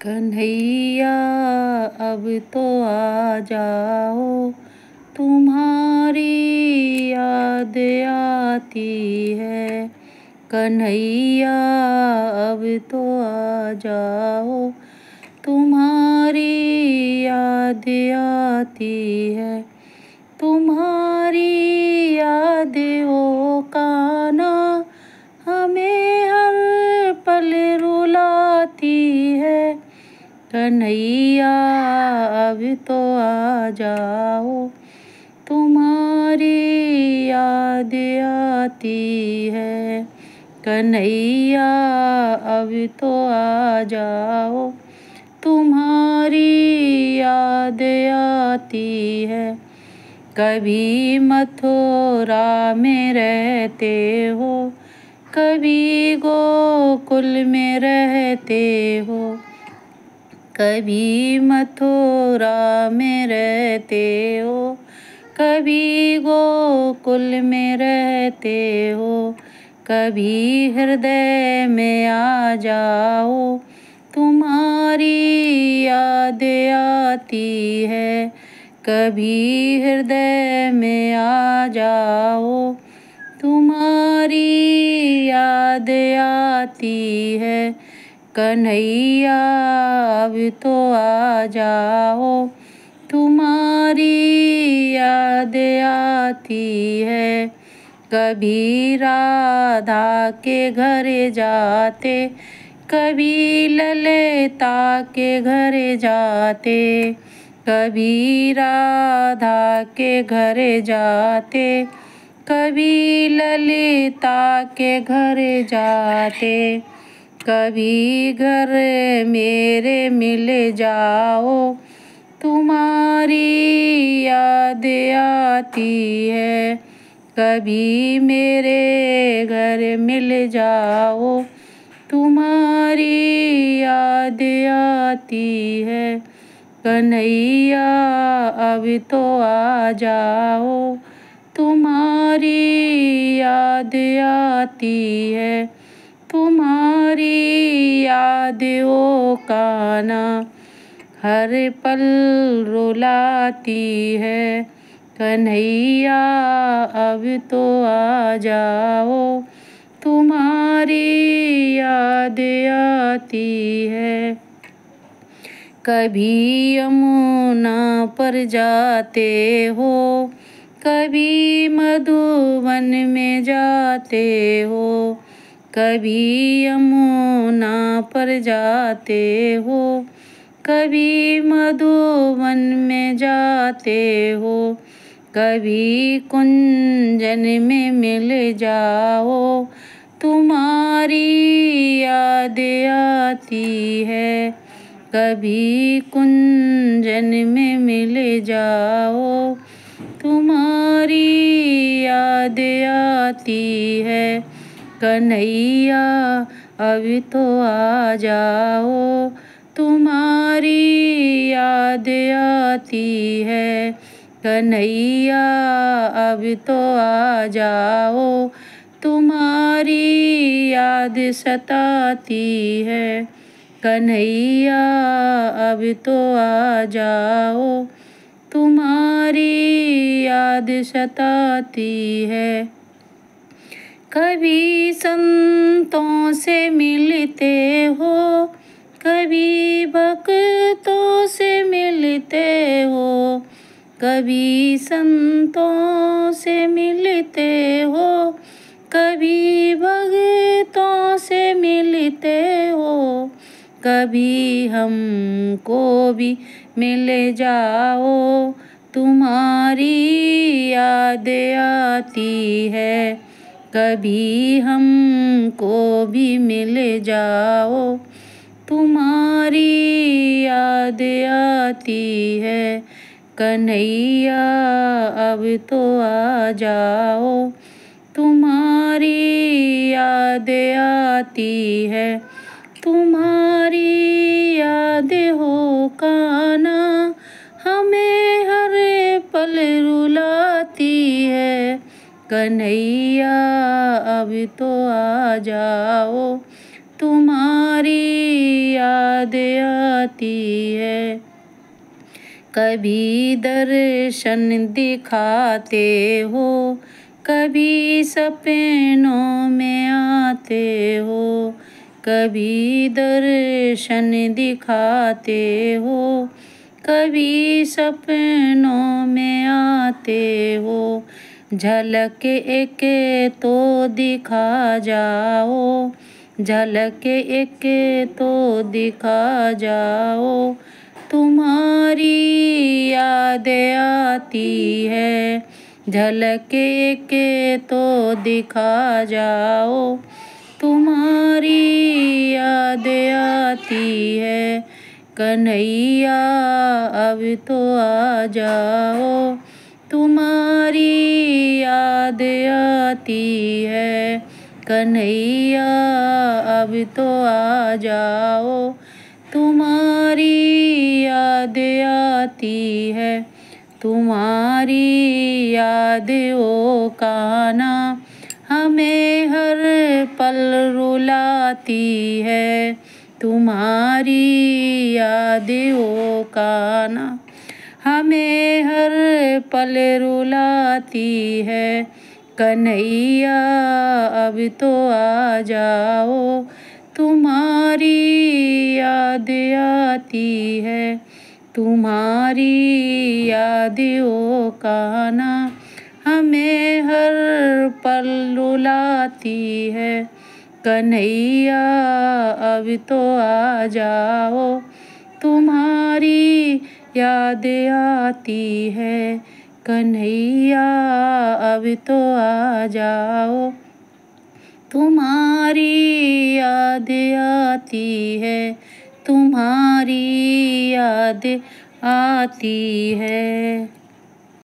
कन्हैया अब तो आ जाओ, तुम्हारी याद आती है। कन्हैया अब तो आ जाओ, तुम्हारी याद आती है। तुम्हारी याद ओ कान्हा हमें हर पल रुलाती है। कन्हैया अब तो आ जाओ, तुम्हारी याद आती है। कन्हैया अब तो आ जाओ, तुम्हारी याद आती है। कभी मथुरा में रहते हो, कभी गोकुल में रहते हो। कभी मथुरा में रहते हो, कभी गोकुल में रहते हो। कभी हृदय में आ जाओ, तुम्हारी याद आती है। कभी हृदय में आ जाओ, तुम्हारी याद आती है। कन्हैया अब तो आ जाओ, तुम्हारी याद आती है। कभी राधा के घर जाते, कभी ललिता के घर जाते। कभी राधा के घर जाते, कभी ललिता के घर जाते। कभी घर मेरे मिल जाओ, तुम्हारी याद आती है। कभी मेरे घर मिल जाओ, तुम्हारी याद आती है। कन्हैया अब तो आ जाओ, तुम्हारी याद आती है। तुम्हारी याद ओ कान्हा हर पल रुलाती है। कन्हैया अब तो आ जाओ, तुम्हारी याद आती है। कभी यमुना पर जाते हो, कभी मधुवन में जाते हो। कभी यमुना पर जाते हो, कभी मधुवन में जाते हो। कभी कुंजन में मिल जाओ, तुम्हारी याद आती है। कभी कुंजन में मिल जाओ, तुम्हारी याद आती है। कन्हैया अब तो आ जाओ, तुम्हारी याद आती है। कन्हैया अब तो आ जाओ, तुम्हारी याद सताती है। कन्हैया अब तो आ जाओ, तुम्हारी याद सताती है। कभी संतों से मिलते हो, कभी भक्तों से मिलते हो। कभी संतों से मिलते हो, कभी भक्तों से मिलते हो। कभी हमको भी मिल जाओ, तुम्हारी याद आती है। कभी हमको भी मिल जाओ, तुम्हारी याद आती है। कन्हैया अब तो आ जाओ, तुम्हारी याद आती है। तुम्हारी याद हो कान्हा हमें हर पल रुलाती है। कन्हैया अब तो आ जाओ, तुम्हारी याद याद आती है। कभी दर्शन दिखाते हो, कभी सपनों में आते हो। कभी दर्शन दिखाते हो, कभी सपनों में आते हो। झलक एक तो दिखा जाओ, झलक एक तो दिखा जाओ। तुम्हारी याद आती है, झलक एक तो दिखा जाओ। तुम्हारी याद आती है, कन्हैया अब तो आ जाओ। तुम्हारी याद आती है, कन्हैया अब तो आ जाओ। तुम्हारी याद आती है, तुम्हारी याद ओ कान्हा हमें हर पल रुलाती है। तुम्हारी याद ओ कान्हा हमें हर पल रुलाती है। कन्हैया अब तो आ जाओ। तुम्हारी याद आती है, तुम्हारी याद ओ कान्हा हमें हर पल रुलाती है। कन्हैया अब तो आ जाओ। तुम्हारी याद आती है, कन्हैया अब तो आ जाओ। तुम्हारी याद आती है, तुम्हारी याद आती है।